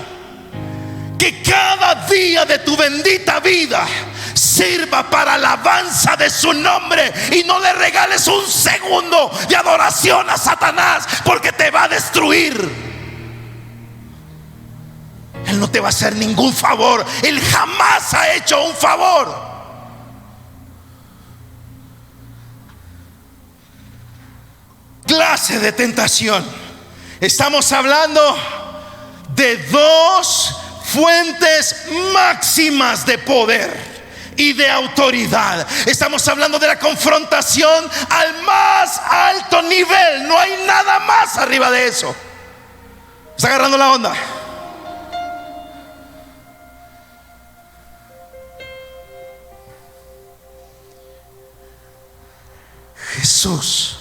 que cada día de tu bendita vida sirva para alabanza de su nombre, y no le regales un segundo de adoración a Satanás, porque te va a destruir. Él no te va a hacer ningún favor. Él jamás ha hecho un favor. Clase de tentación. Estamos hablando de dos fuentes máximas de poder y de autoridad. Estamos hablando de la confrontación al más alto nivel. No hay nada más arriba de eso. ¿Está agarrando la onda? Jesús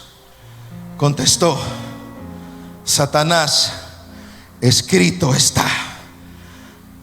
contestó: Satanás, escrito está,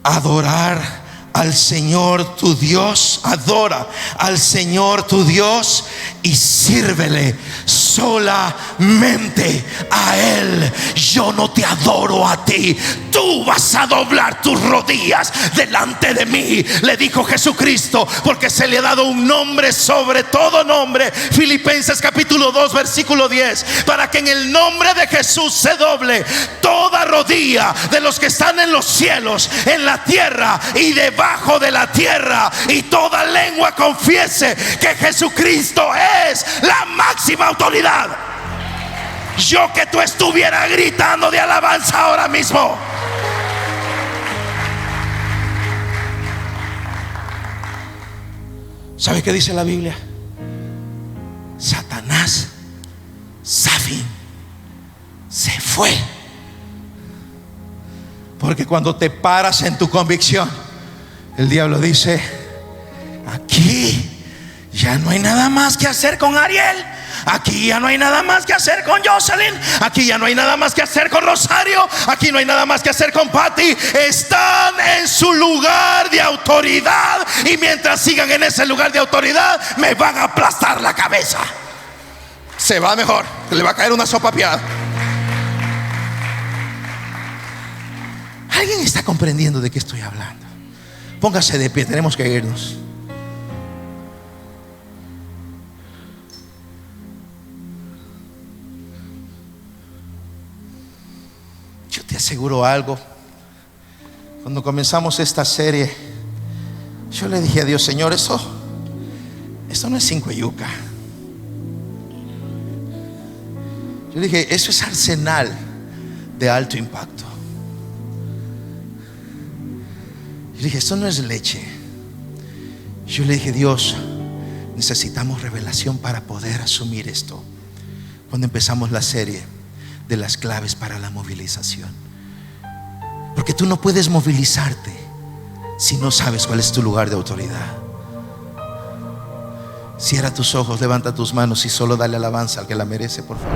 adorar al Señor tu Dios, adora al Señor tu Dios y sírvele solamente a Él. Yo no te adoro a ti, tú vas a doblar tus rodillas delante de mí, le dijo Jesucristo, porque se le ha dado un nombre sobre todo nombre. Filipenses capítulo 2 versículo 10, para que en el nombre de Jesús se doble toda rodilla de los que están en los cielos, en la tierra y debajo de la tierra, y toda lengua confiese que Jesucristo es la máxima autoridad. Yo que tú estuvieras gritando de alabanza ahora mismo. ¿Sabe qué dice la Biblia? Satanás, Safin, se fue. Porque cuando te paras en tu convicción, el diablo dice: aquí ya no hay nada más que hacer con Ariel, aquí ya no hay nada más que hacer con Jocelyn, aquí ya no hay nada más que hacer con Rosario, aquí no hay nada más que hacer con Patty. Están en su lugar de autoridad, y mientras sigan en ese lugar de autoridad, me van a aplastar la cabeza. Se va mejor, le va a caer una sopa piada. ¿Alguien está comprendiendo de qué estoy hablando? Póngase de pie, tenemos que irnos. Yo te aseguro algo. Cuando comenzamos esta serie, yo le dije a Dios: Señor, esto no es Cinco Yuca. Yo dije: eso es Arsenal de alto impacto. Yo dije: esto no es leche. Yo le dije: Dios, necesitamos revelación para poder asumir esto. Cuando empezamos la serie de las claves para la movilización, porque tú no puedes movilizarte si no sabes cuál es tu lugar de autoridad. Cierra tus ojos, levanta tus manos y solo dale alabanza al que la merece, por favor.